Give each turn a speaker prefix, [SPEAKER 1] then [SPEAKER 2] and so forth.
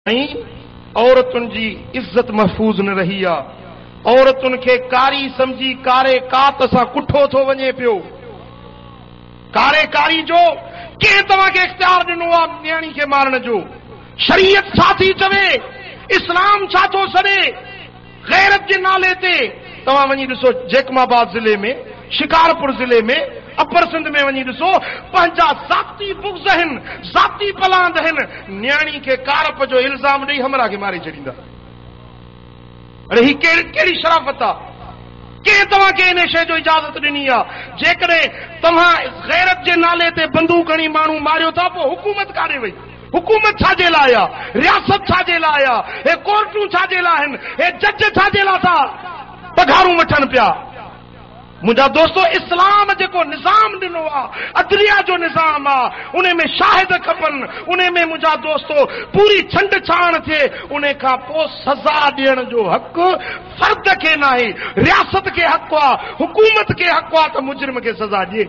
[SPEAKER 1] औरतुन जी इज्जत महफूज न रही आ। औरतुन के कारी समझी कारे कात सा कुठो थो वने पियो। कारे कारी जो के तवा के इख्तियार दिनो आ न्याणी के मारण जो। शरीयत साथी चवे, इस्लाम छातो सड़े गैरत के नाले ते तवा वनी दिसो जैकमाबाद जिले में, शिकारपुर जिले में, अपर सिंध में वनी दिसो पंजा जाती बुग़्ज़ हन, जाती पलांद हन, न्याणी के कारप जो इल्जाम नहीं हमरा के मारे छड़ींदा। अरे ही केड़ी शराफत आ के तवा के इन शय जो इजाजत दिनी आ। जेकरे तवा गैरत के नाले ते बंदूक हणी मानू मारियो था पो हुकूमत काडे वई। हुकूमत छाजे लाया, रियासत छाजे लाया, हे कोर्टू छाजे लाहन, हे जज छाजे ला था पघारू वठन पिया। मुझा दोस्तों इस्लाम जेको निजाम दिनो आ, अदलिया जो निजाम आ, उन्हें में शाहिद खपन, उन्हें में मुझा दोस्तों पूरी छंड छाण थे, उन्हें का पो सजा दियण जो हक फर्द के नाही, रियासत के हक आ, हुकूमत के हक आ त मुजरिम के सजा दिए।